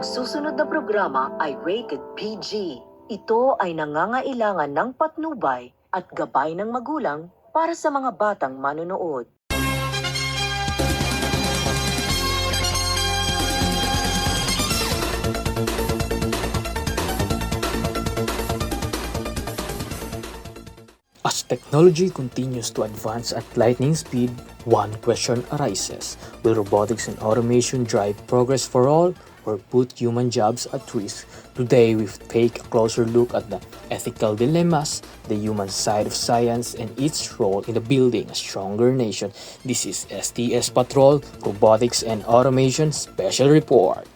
Ang susunod na programa ay rated PG. Ito ay nangangailangan ng patnubay at gabay ng magulang para sa mga batang manonood. As technology continues to advance at lightning speed, one question arises. Will robotics and automation drive progress for all or put human jobs at risk? Today, we take a closer look at the ethical dilemmas, the human side of science, and its role in building a stronger nation. This is STS Patrol, Robotics and Automation Special Report.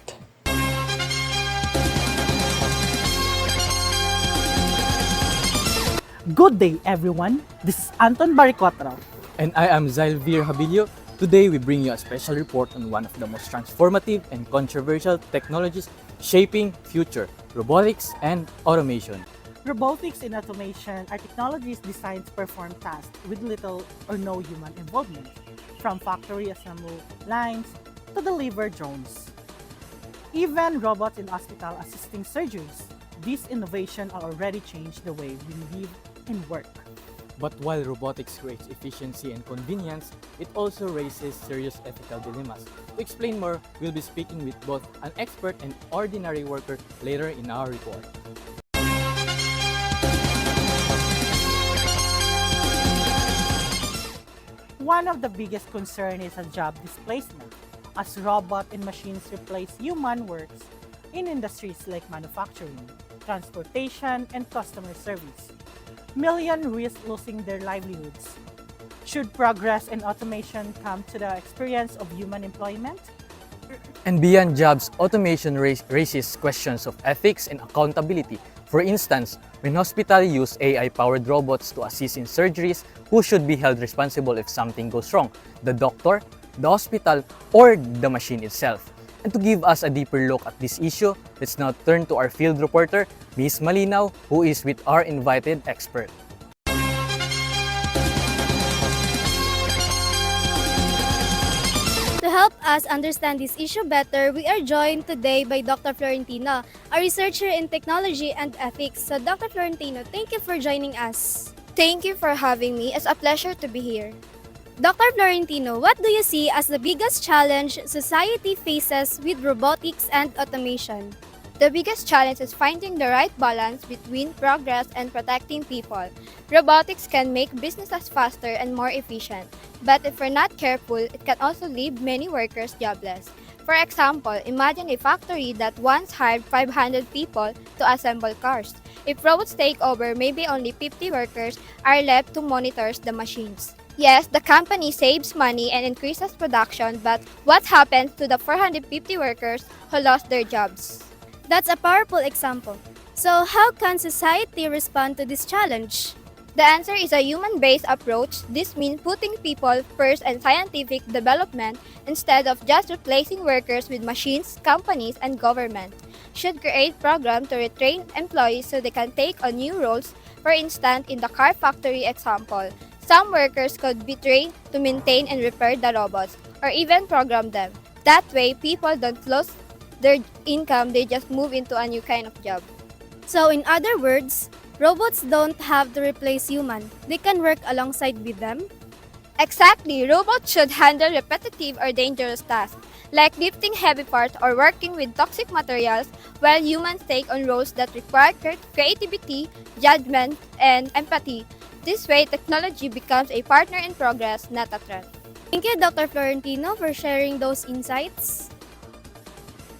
Good day, everyone. This is Anton Baricotro. And I am Zylvir Habilio. Today, we bring you a special report on one of the most transformative and controversial technologies shaping future, robotics and automation. Robotics and automation are technologies designed to perform tasks with little or no human involvement, from factory assembly lines to deliver drones. Even robots in hospital assisting surgeries, these innovations are already changed the way we live and work. But while robotics creates efficiency and convenience, it also raises serious ethical dilemmas. To explain more, we'll be speaking with both an expert and ordinary worker later in our report. One of the biggest concerns is a job displacement, as robots and machines replace human works in industries like manufacturing, transportation, and customer service. Millions risk losing their livelihoods. Should progress and automation come to the experience of human employment? And beyond jobs, automation raises questions of ethics and accountability. For instance, when hospitals use AI-powered robots to assist in surgeries, who should be held responsible if something goes wrong? The doctor, the hospital, or the machine itself? And to give us a deeper look at this issue, let's now turn to our field reporter, Ms. Malinaw, who is with our invited expert. To help us understand this issue better, we are joined today by Dr. Florentino, a researcher in technology and ethics. So Dr. Florentino, thank you for joining us. Thank you for having me. It's a pleasure to be here. Dr. Florentino, what do you see as the biggest challenge society faces with robotics and automation? The biggest challenge is finding the right balance between progress and protecting people. Robotics can make businesses faster and more efficient, but if we're not careful, it can also leave many workers jobless. For example, imagine a factory that once hired 500 people to assemble cars. If robots take over, maybe only 50 workers are left to monitor the machines. Yes, the company saves money and increases production, but what happens to the 450 workers who lost their jobs? That's a powerful example. So how can society respond to this challenge? The answer is a human-based approach. This means putting people first and scientific development instead of just replacing workers with machines, companies, and government. Should create programs to retrain employees so they can take on new roles. For instance, in the car factory example, some workers could be trained to maintain and repair the robots or even program them. That way, people don't lose their income, they just move into a new kind of job. So in other words, robots don't have to replace human. They can work alongside with them. Exactly, robots should handle repetitive or dangerous tasks, like lifting heavy parts or working with toxic materials, while humans take on roles that require creativity, judgment, and empathy. This way, technology becomes a partner in progress, not a threat. Thank you, Dr. Florentino, for sharing those insights.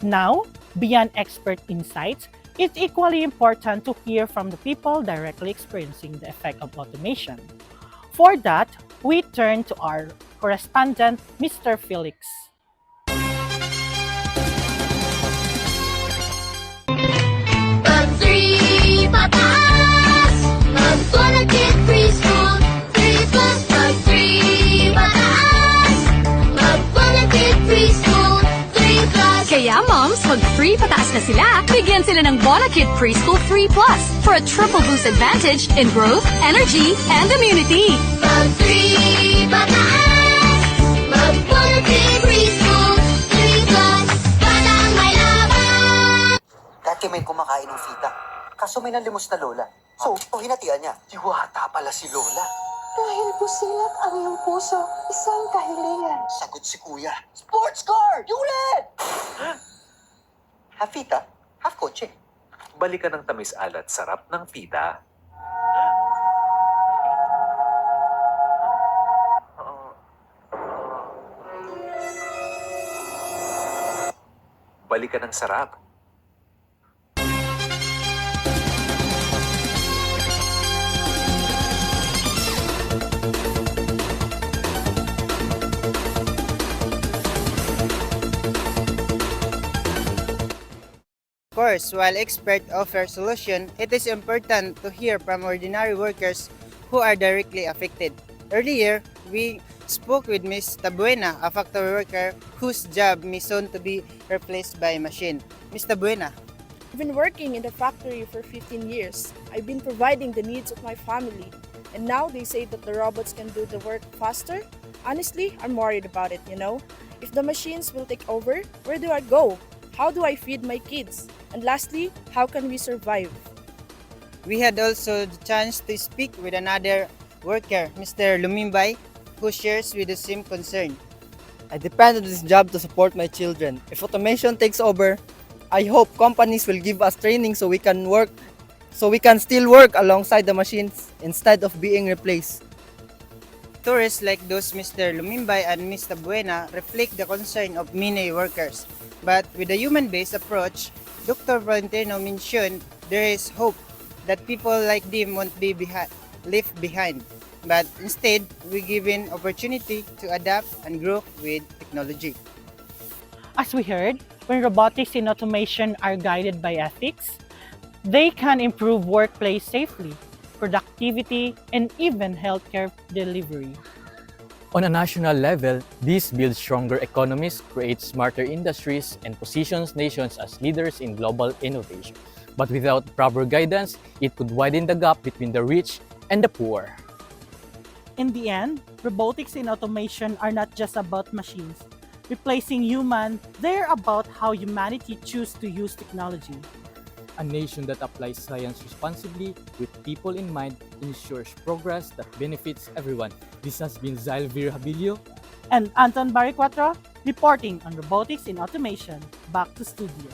Now, beyond expert insights, it's equally important to hear from the people directly experiencing the effect of automation. For that, we turn to our correspondent, Mr. Felix. Pag-3 pataas, mag-volunteer preschool. 3 plus pag-3 pataas, mag-volunteer preschool. 3 plus. Kaya moms, mag-free pataas na sila. Bigyan sila ng Bonakid Preschool 3 Plus for a triple boost advantage in growth, energy, and immunity. Pag-3 pataas, mag-volunteer preschool. 3 plus, batang may laban. Dati may kumakain ng fita. Kaso may nalimos na lola. So, hinatian niya. Diwata pala si lola. Dahil busilak ang iyong puso, isang kahilingan. Sagot si kuya. Sports car! Yulit! Half fita, half kotse. Balikan ng tamis alat sarap ng fita. Balikan ng sarap. Of course, while experts offer solution, it is important to hear from ordinary workers who are directly affected. Earlier, we spoke with Ms. Tabuena, a factory worker whose job may soon to be replaced by a machine. Ms. Tabuena. I've been working in the factory for 15 years. I've been providing the needs of my family. And now they say that the robots can do the work faster. Honestly, I'm worried about it, you know. If the machines will take over, where do I go? How do I feed my kids? And lastly, how can we survive? We had also the chance to speak with another worker, Mr. Lumimbay, who shares with the same concern. I depend on this job to support my children. If automation takes over, I hope companies will give us training so we can still work alongside the machines instead of being replaced. Stories like those Mr. Lumimbay and Ms. Tabuena reflect the concern of many workers. But with a human-based approach, Dr. Valentino mentioned there is hope that people like them won't be left behind, but instead we given opportunity to adapt and grow with technology. As we heard, when robotics and automation are guided by ethics, they can improve workplace safely, productivity, and even healthcare delivery. On a national level, this builds stronger economies, creates smarter industries, and positions nations as leaders in global innovation. But without proper guidance, it could widen the gap between the rich and the poor. In the end, robotics and automation are not just about machines replacing human, they're about how humanity chooses to use technology. A nation that applies science responsibly with people in mind ensures progress that benefits everyone. This has been Zyle Virabilio And Anton Baricuatro reporting on robotics and automation. Back to studio.